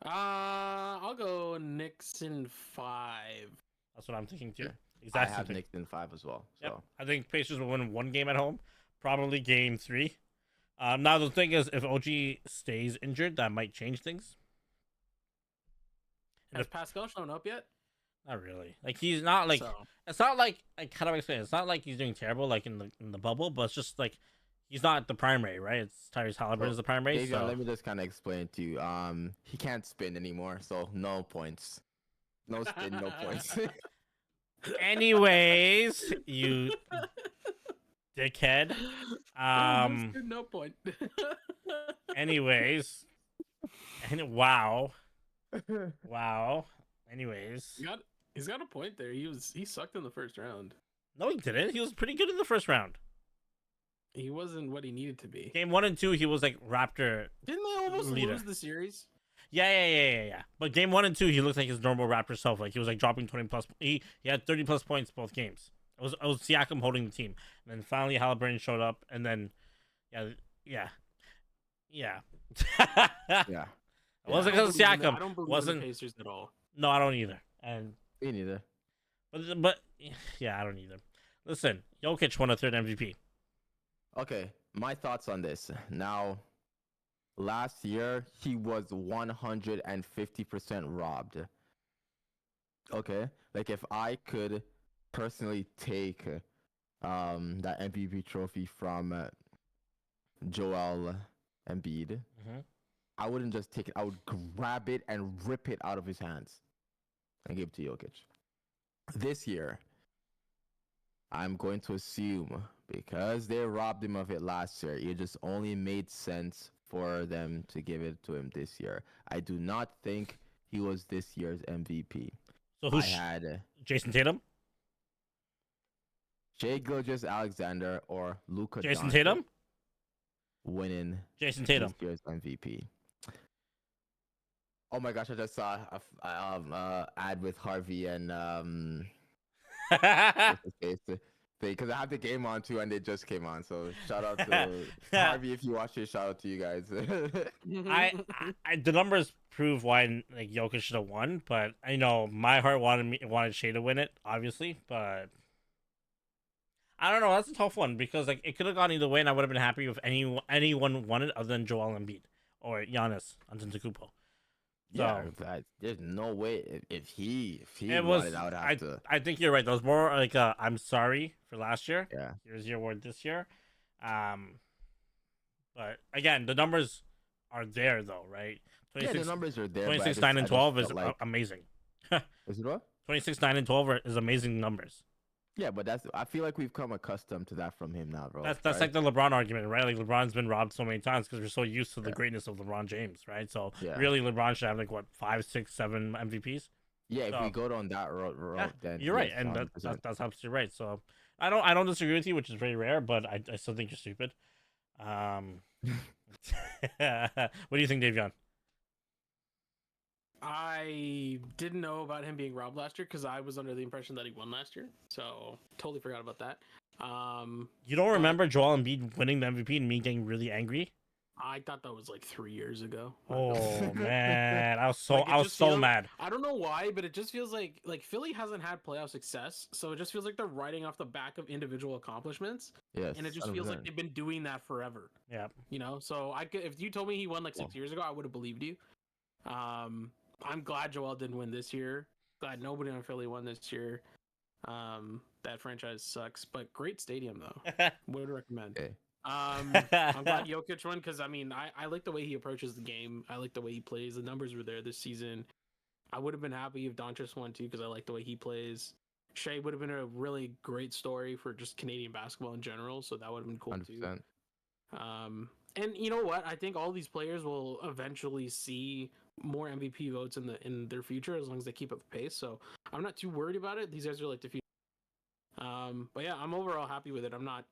I'll go Knicks in 5. That's what I'm thinking too. Yeah. I Exactly. have Knicks in 5 as well. So Yep. I think Pacers will win 1 game at home, probably game 3. Now the thing is, if OG stays injured, that might change things. And Has if, Pascal shown up yet? not really. Like he's not like So, it's not like how do I explain it? It's not like he's doing terrible like in the bubble, but it's just like he's not the primary, right? It's Tyrese Halliburton is the primary. Davion, So let me just kind of explain to you. He can't spin anymore, so no points. No spin, no points. anyways, you dickhead. no point. Anyways. And wow. Anyways. He's got a point there. He sucked in the first round. No, he didn't. He was pretty good in the first round. He wasn't what he needed to be. Game 1 and 2, he was like Raptor. Didn't they almost leader. lose the series? Yeah. But game 1 and 2, he looked like his normal Raptor self. Like he was like dropping 20 plus. He had 30 plus points both games. It was Siakam holding the team, and then finally Halliburton showed up, and then yeah. Yeah. It wasn't because of Siakam. I don't believe Wasn't. in the Pacers at all. No, I don't either. And Me neither. but yeah, I don't either. Listen, Jokic won a 3rd MVP. Okay, my thoughts on this. Now, last year he was 150% robbed. Okay, like if I could personally take that MVP trophy from Joel Embiid, Mm-hmm. I wouldn't just take it. I would grab it and rip it out of his hands and give it to Jokic. This year, I'm going to assume because they robbed him of it last year, it just only made sense for them to give it to him this year. I do not think he was this year's MVP. So I who's had Jason Tatum? Shai Gilgeous-Alexander or Luka Jason Doncic Tatum? winning Jason Tatum. this year's MVP. Oh my gosh! I just saw a ad with Harvey and because I have the game on too, and they just came on. So shout out to Harvey if you watch it. Shout out to you guys. I the numbers prove why like Jokic should have won, but I know my heart wanted Shea to win it, obviously, but I don't know. That's a tough one because like it could have gone either way, and I would have been happy if anyone won it other than Joel Embiid or Giannis Antetokounmpo. Yeah, there's no way if he It won was. it, I would have to. I think you're right. That was more like I'm sorry for last year. Yeah. Here's your award this year. But again, the numbers are there though, right? Yeah, the numbers are there. 26, but 9, I and just 12 is felt like, amazing. is it what? 26, 9, and 12 is amazing numbers. Yeah, but I feel like we've come accustomed to that from him now, bro. That's right? like the LeBron argument, right? Like LeBron's been robbed so many times because we're so used to the greatness of LeBron James, right? So Yeah. really, LeBron should have like what 5, 6, 7 MVPs. Yeah, So- if we go down that road, Yeah, then you're right, yes, and 100%. that's absolutely right. So I don't disagree with you, which is very rare, but I still think you're stupid. What do you think, Davion? I didn't know about him being robbed last year because I was under the impression that he won last year. So totally forgot about that. You don't but remember Joel Embiid winning the MVP and me getting really angry? I thought that was like 3 years ago. Oh man, I was so Like, it I was just so feels- mad. I don't know why, but it just feels like Philly hasn't had playoff success, so it just feels like they're riding off the back of individual accomplishments, Yes. and it just feels like 100%. they've been doing that forever. Yeah. You know, so I could, if you told me he won like 6 years ago, I would have believed you. I'm glad Joel didn't win this year. Glad nobody on Philly won this year. That franchise sucks, but great stadium though. Would recommend. Okay. I'm glad Jokic won because I mean I like the way he approaches the game. I like the way he plays. The numbers were there this season. I would have been happy if Doncic won too because I like the way he plays. Shea would have been a really great story for just Canadian basketball in general, so that would have been cool 100%. too. And you know what? I think all these players will eventually see more MVP votes in their future as long as they keep up the pace. So I'm not too worried about it. These guys are like the future. But yeah, I'm overall happy with it. I'm not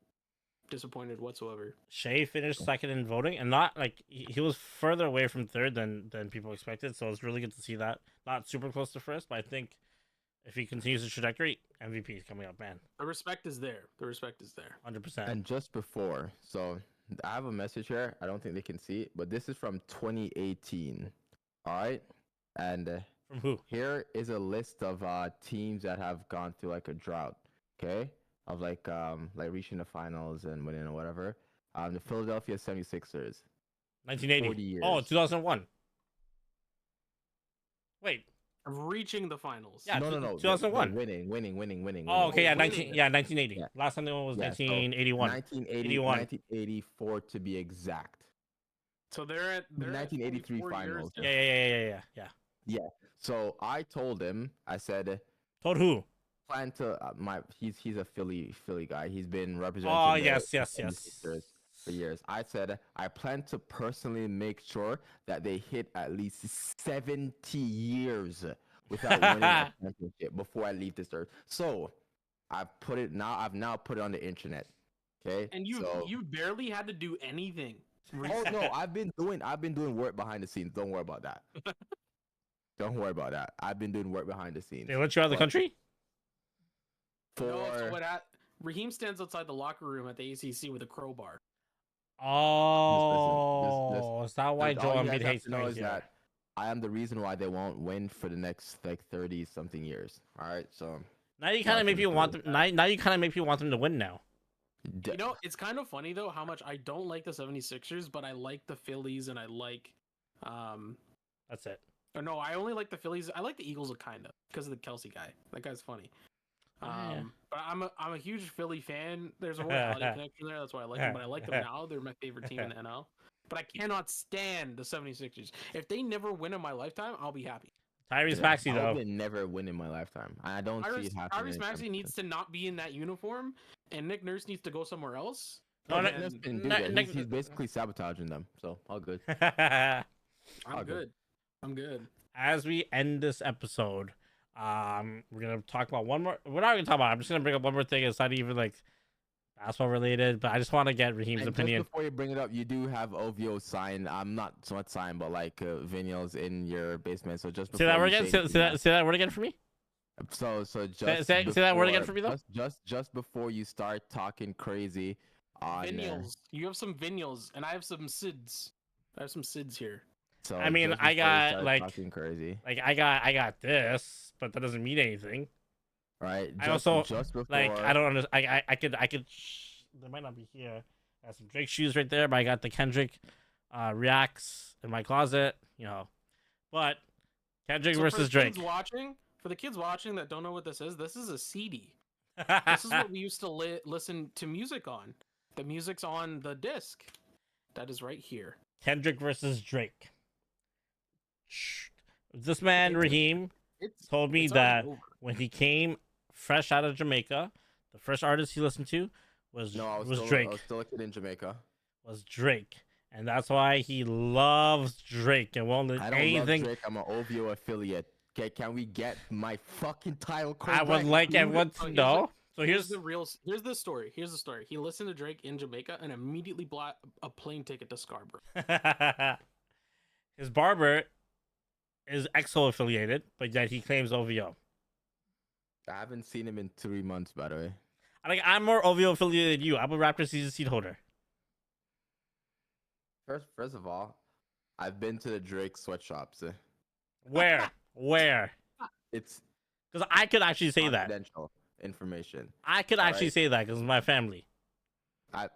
disappointed whatsoever. Shea finished second in voting, and not like he was further away from third than people expected. So it's really good to see that. Not super close to first, but I think if he continues the trajectory, MVP is coming up, man. The respect is there. The respect is there. 100%. And just before, so I have a message here. I don't think they can see it, but this is from 2018. All right, and From who? here is a list of teams that have gone through like a drought. Okay, of like reaching the finals and winning or whatever. The Philadelphia 76ers. 1980. 40 years. Oh, 2001. Wait. Reaching the finals. Yeah, no. 2001. Winning. Oh, okay, yeah, winning. 1980. Yeah. Last time they won was Yeah, so 1981. 1984 to be exact. So they're at 1983 44 years finals. now. Yeah. So I told him, I said, Told who? plan to he's a Philly guy. He's been representing. Oh, the yes. 76ers for years. I said I plan to personally make sure that they hit at least 70 years without winning a championship before I leave this earth. So I've now put it on the internet. Okay. And you barely had to do anything. Oh no, I've been doing work behind the scenes. Don't worry about that. Don't worry about that. I've been doing work behind the scenes. They let you out of the country? No, so Raheem stands outside the locker room at the ACC with a crowbar. Oh, is that why Joel Embiid hates know me is that I am the reason why they won't win for the next like 30 something years. All right, so now you kind of make people want them. Now you kind of make people want them to win now. You know, it's kind of funny though how much I don't like the 76ers, but I like the Phillies and I like That's it. or no, I only like the Phillies. I like the Eagles kind of because of the Kelsey guy. That guy's funny. Yeah. But I'm a huge Philly fan. There's a reality connection there. That's why I like them. But I like them now. They're my favorite team in the NL. But I cannot stand the 76ers. If they never win in my lifetime, I'll be happy. Tyrese Maxey I though. would never win in my lifetime. I don't see it happening. Tyrese Maxey needs to not be in that uniform, and Nick Nurse needs to go somewhere else. No, Nick Nurse can do that. He's basically sabotaging them. So all good. I'm good. I'm good. As we end this episode, we're gonna talk about one more. We're not gonna talk about it. I'm just gonna bring up one more thing. It's not even like basketball related, but I just want to get Raheem's opinion. Just before you bring it up, you do have OVO signed. I'm not so much signed, but like vinyls in your basement. So just say that word again. Say that word again for me. So just say that word again for me though. Just before you start talking crazy on vinyls. You have some vinyls, and I have some SIDS. I have some SIDS here. So I mean, I got like talking crazy. Like I got this, but that doesn't mean anything. Right. I also just before, like I don't understand. I could there might not be here. I have some Drake shoes right there, but I got the Kendrick Reacts in my closet, you know. But Kendrick versus Drake. For the kids watching that don't know what this is a CD. This is what we used to listen to music on. The music's on the disc. That is right here. Kendrick versus Drake. This man Raheem told me that when he came fresh out of Jamaica, the first artist he listened to was Drake. I was still a kid in Jamaica. Was Drake, and that's why he loves Drake and won't let anything. Love Drake. I'm an OVO affiliate. Okay, can we get my fucking title correct? I would like everyone to know. So here's the story. Here's the story. He listened to Drake in Jamaica and immediately bought a plane ticket to Scarborough. His barber is EXO affiliated, but yet he claims OVO. I haven't seen him in 3 months, by the way. I'm more OVO affiliated than you. I'm a Raptor season seat holder. First of all, I've been to the Drake sweatshops. Where? Where? It's Because I could actually say that. confidential information. I could actually say that because of my family. I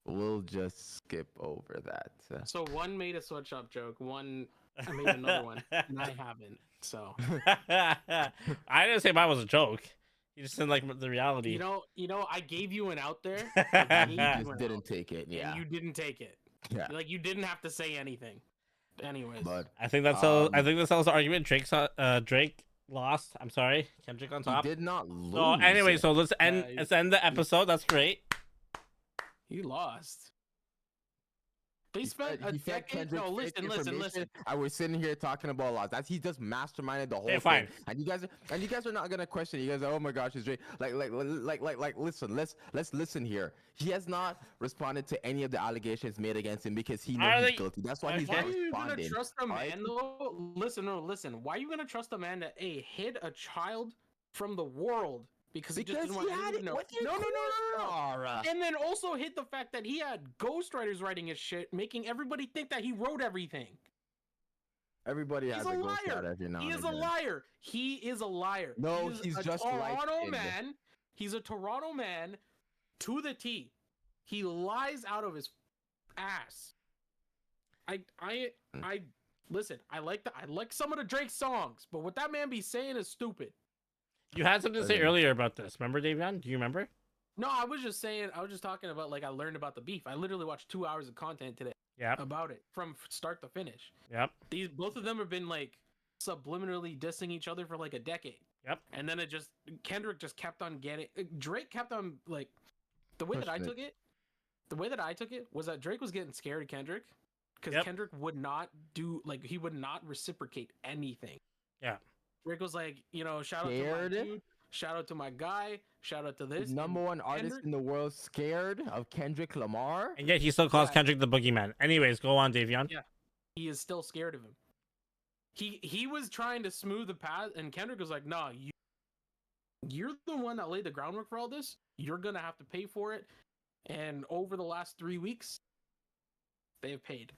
We'll just skip over that. So one made a sweatshop joke. One I made another one, and I haven't. So I didn't say mine was a joke. You just didn't like the reality. you know, I gave you an out there. And you just didn't take it. Yeah. And you didn't take it. Yeah. Like you didn't have to say anything. Anyways. But I think that's I think that settles the argument. Drake lost. I'm sorry. Kendrick on top. he did not lose. So anyway, so let's end the episode. That's great. He lost. They spent a decade. No, listen. I was sitting here talking about loss. That's he just masterminded the whole thing. Fine. And you guys are not gonna question. You guys are, oh my gosh, it's Drake. Like, listen. Let's listen here. He has not responded to any of the allegations made against him because he knows he's guilty. That's why he's not responding. Why are you gonna trust a man though? Listen. Why are you gonna trust a man that hid a child from the world? Because he just didn't want anyone to know. No. And then also hit the fact that he had ghostwriters writing his shit, making everybody think that he wrote everything. Everybody has a ghostwriter every now and then. He is a liar. He is a liar. No, he's just a Toronto man. He's a Toronto man to the T. He lies out of his ass. I listen. I like some of the Drake songs, but what that man be saying is stupid. You had something to say earlier about this. Remember, Davion? Do you remember? No, I was just talking about like I learned about the beef. I literally watched 2 hours of content today. Yep. About it from start to finish. Yep. Both of them have been like subliminally dissing each other for like a decade. Yep. And then Kendrick just kept on getting Drake kept on like the way that I took it was that Drake was getting scared of Kendrick because Kendrick would not he would not reciprocate anything. Yeah. Drake was like, shout out to my dude, shout out to my guy, shout out to this. The number one artist in the world scared of Kendrick Lamar. And yet he still calls Kendrick the boogeyman. Anyways, go on, Davion. Yeah. He is still scared of him. He was trying to smooth the path, and Kendrick was like, nah, you're the one that laid the groundwork for all this. You're going to have to pay for it. And over the last 3 weeks, they've paid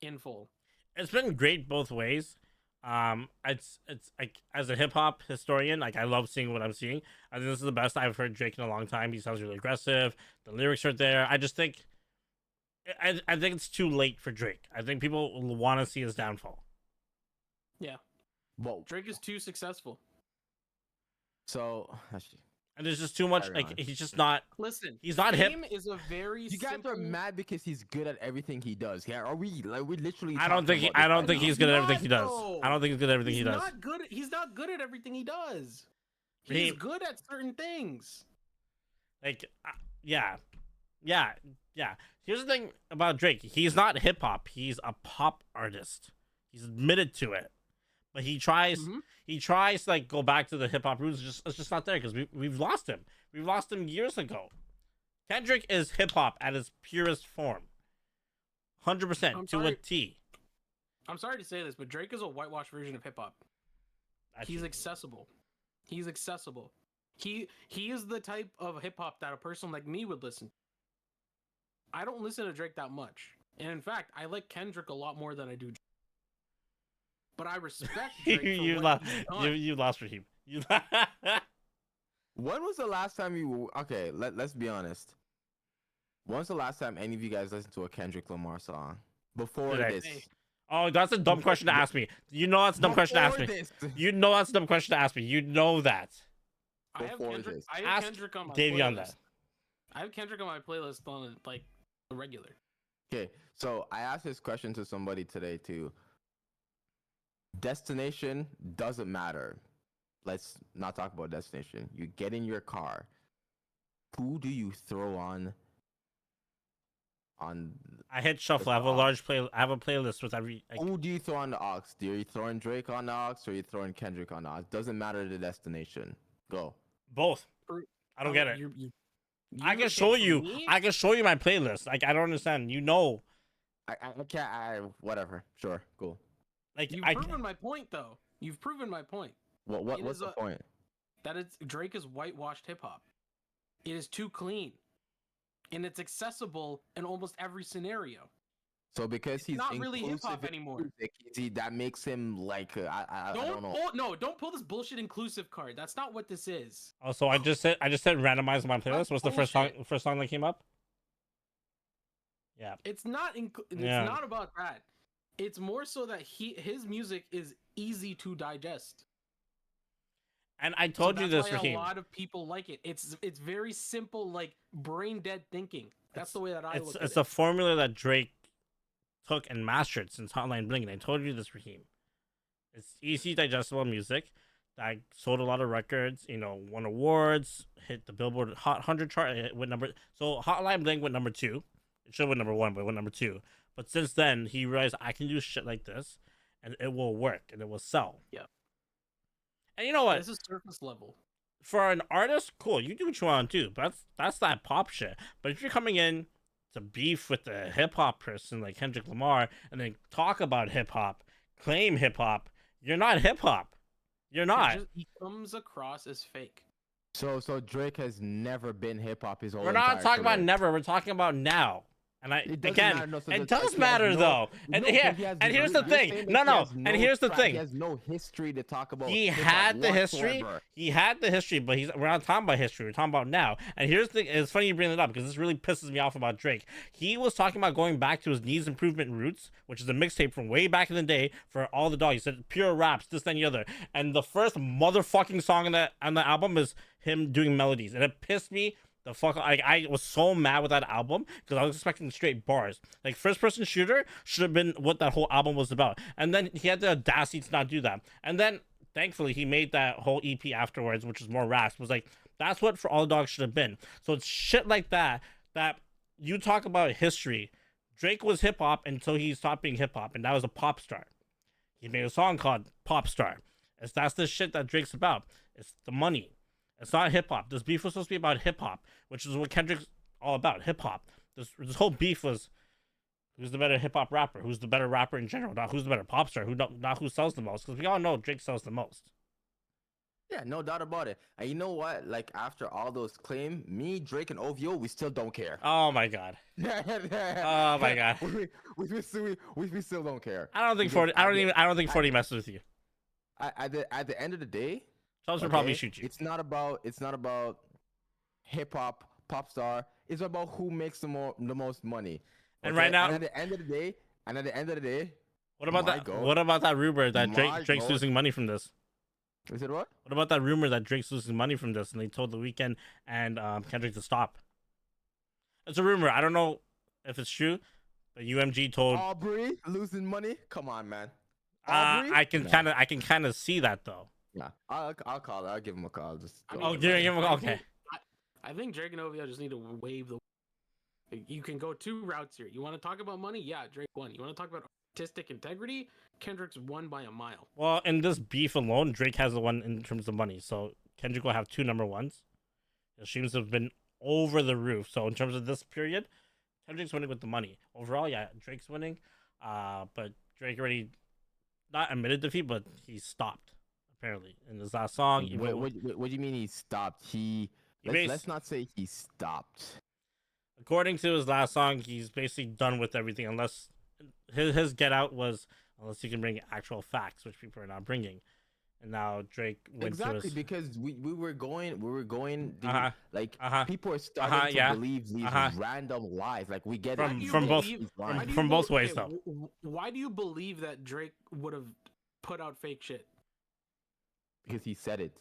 in full. It's been great both ways. It's like as a hip hop historian, like I love seeing what I'm seeing. I think this is the best I've heard Drake in a long time. He sounds really aggressive. The lyrics are there. I just think, I think it's too late for Drake. I think people want to see his downfall. Yeah, well, Drake is too successful. So actually. And there's just too much. Like he's just not. Listen, he's not hip. Is a very. You guys are mad because he's good at everything he does. Yeah, are we? Like we literally. I don't think he's good at everything he does. I don't think he's good at everything he does. He's not good at everything he does. He's good at certain things. Like, yeah. Here's the thing about Drake. He's not hip hop. He's a pop artist. He's admitted to it. But he tries to like go back to the hip hop roots. It's just not there because we've lost him. We lost him years ago. Kendrick is hip hop at its purest form, 100% to a T. I'm sorry to say this, but Drake is a whitewashed version of hip hop. He's accessible. He is the type of hip hop that a person like me would listen to. I don't listen to Drake that much, and in fact, I like Kendrick a lot more than I do Drake. But I respect Drake you lost Raheem. When was the last time you? Okay, let's be honest. When was the last time any of you guys listened to a Kendrick Lamar song before this? Oh, that's a dumb question to ask me. You know that's a dumb question to ask me. You know that's a dumb question to ask me. You know that. I have Kendrick on my playlist. I have Kendrick on my playlist on like the regular. Okay, so I asked this question to somebody today too. Destination doesn't matter. Let's not talk about destination. You get in your car. Who do you throw on? I hit shuffle. I have I have a playlist with every. Who do you throw on the aux? Do you throwing Drake on the aux or are you throwing Kendrick on the aux? Doesn't matter the destination. Go. Both. I don't get it. I can show you. I can show you my playlist. Like I don't understand. You know. I can't. Whatever. Sure. Cool. Like You've proven my point, though. You've proven my point. What's the point? That Drake is whitewashed hip hop. It is too clean, and it's accessible in almost every scenario. So because he's not really hip hop anymore, that makes him like I don't know. Don't pull this bullshit inclusive card. That's not what this is. Oh, so I just said randomize my playlist. What's the first song that came up? Yeah. It's not not about that. It's more so that his music is easy to digest. And I told you this, Raheem. A lot of people like it. It's very simple, like brain dead thinking. That's the way that I look at it. It's a formula that Drake took and mastered since Hotline Bling. And I told you this, Raheem. It's easy, digestible music that sold a lot of records. You know, won awards, hit the Billboard Hot 100 chart. It went so Hotline Bling went number 2. It should have went number 1, but it went number 2. But since then, he realized I can do shit like this, and it will work, and it will sell. Yeah. And you know what? This is surface level. For an artist, cool. You do what you want to do. But that's that pop shit. But if you're coming in to beef with a hip hop person like Kendrick Lamar, and then talk about hip hop, claim hip hop, you're not hip hop. You're not. He comes across as fake. So Drake has never been hip hop his whole We're not talking about never. We're talking about now. And it does matter though. And here's the thing. And here's the thing. He has no history to talk about. He had the history. He had the history, but we're not talking about history. We're talking about now. And here's the thing. It's funny you bring it up because this really pisses me off about Drake. He was talking about going back to his Needs Improvement roots, which is a mixtape from way back in the day for all the dogs. He said pure raps, this, that, and the other. And the first motherfucking song on the album is him doing melodies, and it pissed me the fuck. I was so mad with that album because I was expecting straight bars. Like First Person Shooter should have been what that whole album was about, and then he had the audacity to not do that. And then thankfully he made that whole EP afterwards, which is more raps. It was like that's what For All the Dogs should have been. So it's shit like that you talk about history. Drake was hip hop until he stopped being hip hop, and that was a pop star. He made a song called Pop Star. That's the shit that Drake's about. It's the money. It's not hip hop. This beef was supposed to be about hip hop, which is what Kendrick's all about. Hip hop. This whole beef was who's the better hip hop rapper, who's the better rapper in general, not who's the better pop star, not who sells the most. Because we all know Drake sells the most. Yeah, no doubt about it. And you know what? Like after all those claims, me, Drake, and OVO, we still don't care. Oh my god. Oh my god. we still don't care. I don't think 40. I don't think 40 messes with you. At the end of the day. Chubs will probably shoot you. It's not about hip hop, pop star. It's about who makes the most money. And right now, and at the end of the day, what about that? What about that rumor that Drake's losing money from this? Is it what? What about that rumor that Drake's losing money from this, and they told The Weeknd and Kendrick to stop? It's a rumor. I don't know if it's true, but UMG told Aubrey losing money. Come on, man. I can kind of see that though. Yeah, I'll call it. I'll give him a call. Give him a call. Okay. I think Drake and OVO just need to wave the. You can go 2 routes here. You want to talk about money? Yeah, Drake won. You want to talk about artistic integrity? Kendrick's won by a mile. Well, in this beef alone, Drake has the one in terms of money. So Kendrick will have 2 number ones. It seems to have been over the roof. So in terms of this period, Kendrick's winning with the money. Overall, yeah, Drake's winning. But Drake already not admitted defeat, but he stopped. Apparently, in his last song. What do you mean he stopped? Let's not say he stopped. According to his last song, he's basically done with everything unless his get out was unless he can bring actual facts, which people are not bringing. And now Drake went exactly because we were going people are starting to believe these random lies. Like we get from both ways though. Why do you believe that Drake would have put out fake shit? Because he said it.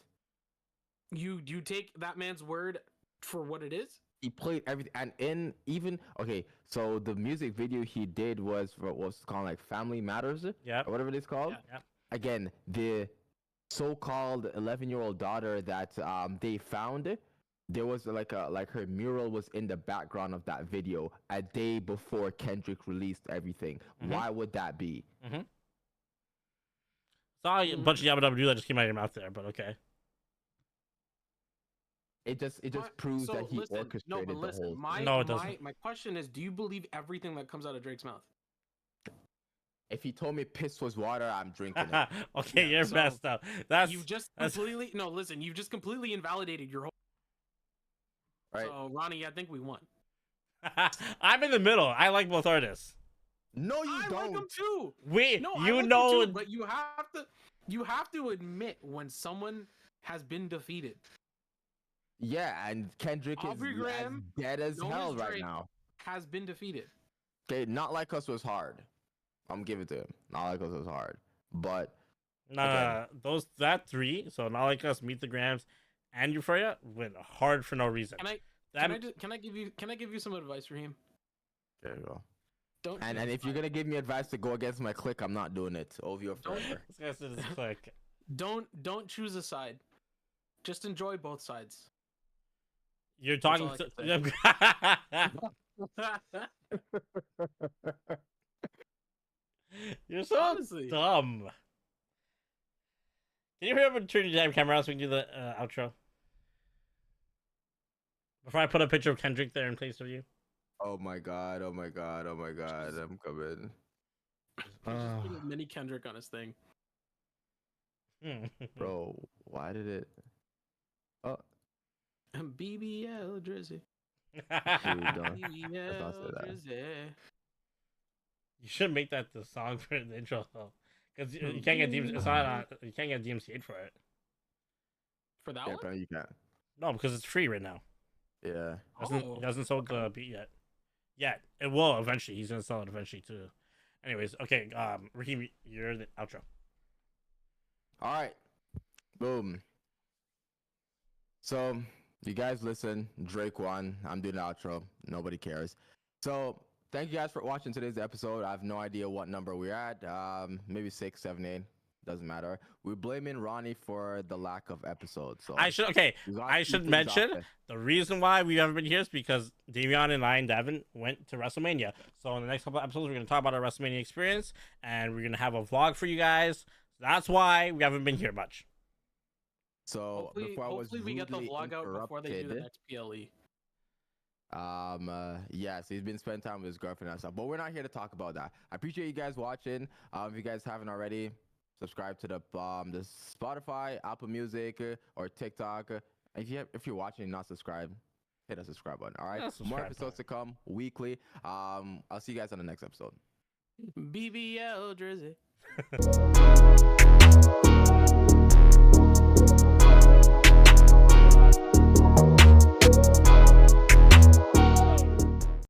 You take that man's word for what it is? He played everything, so the music video he did was for what's called like Family Matters, or whatever it's called. Yeah. Again, the so-called 11-year-old daughter that they found, there was like her mural was in the background of that video a day before Kendrick released everything. Mm-hmm. Why would that be? Mm-hmm. Saw a bunch of yabba dabba do that just came out of your mouth there, but okay. It just proves that he listen, orchestrated the whole. No, it doesn't. My question is, do you believe everything that comes out of Drake's mouth? If he told me piss was water, I'm drinking it. Okay, Yeah, you're so messed up. That's You've just that's- completely no. Listen, you've just completely invalidated your whole. Right? So Ronnie, I think we won. I'm in the middle. I like both artists. No, you I don't. like them too. We, No, you I like know, them too, but you have to admit when someone has been defeated. Yeah, and Kendrick Aubrey is Graham, as dead as known hell as right Drake, now. has been defeated. Okay, Not Like Us was hard. I'm giving it to him. Not Like Us was hard, but nah, that three. So Not Like Us, Meet the Grams, and Euphoria went hard for no reason. Can I give you some advice, Raheem? there you go. Don't. And if you're gonna give me advice to go against my clique, I'm not doing it. OVO forever. This guy said it's click. Don't choose a side. Just enjoy both sides. You're talking all to. You're so Honestly. dumb. Can you hurry up and turn your damn camera on so we can do the outro? Before I put a picture of Kendrick there in place of you. Oh my god! Oh my god! Oh my god! I'm coming. Just put a mini Kendrick on his thing. Bro, why did it? Oh, BBL Drizzy. dude, don't. BBL say that. Drizzy. You should make that the song for the intro though, because you can't get DMC. It's not. You can't get DMCA'd for it. For that Yeah, one? apparently you can't. No, because it's free right now. Yeah. It doesn't sold the beat yet. Yeah, it will eventually. He's gonna sell it eventually too. Anyways, okay. Raheem, you're the outro. All right. Boom. So you guys listen. Drake won. I'm doing the outro. Nobody cares. So thank you guys for watching today's episode. I have no idea what number we're at. Maybe 6, 7, 8. Doesn't matter. We're blaming Ronnie for the lack of episodes. So I should mention the reason why we haven't been here is because Davion and I and Devin went to WrestleMania. So in the next couple of episodes, we're gonna talk about our WrestleMania experience, and we're gonna have a vlog for you guys. That's why we haven't been here much. So hopefully we get the vlog out before they do the next PLE. Yes, he's been spending time with his girlfriend and stuff, but we're not here to talk about that. I appreciate you guys watching. If you guys haven't already, subscribe to the Spotify, Apple Music, or TikTok. If you're watching and not subscribed, hit the subscribe button. All right, more episodes to come weekly. I'll see you guys on the next episode. BBL Drizzy.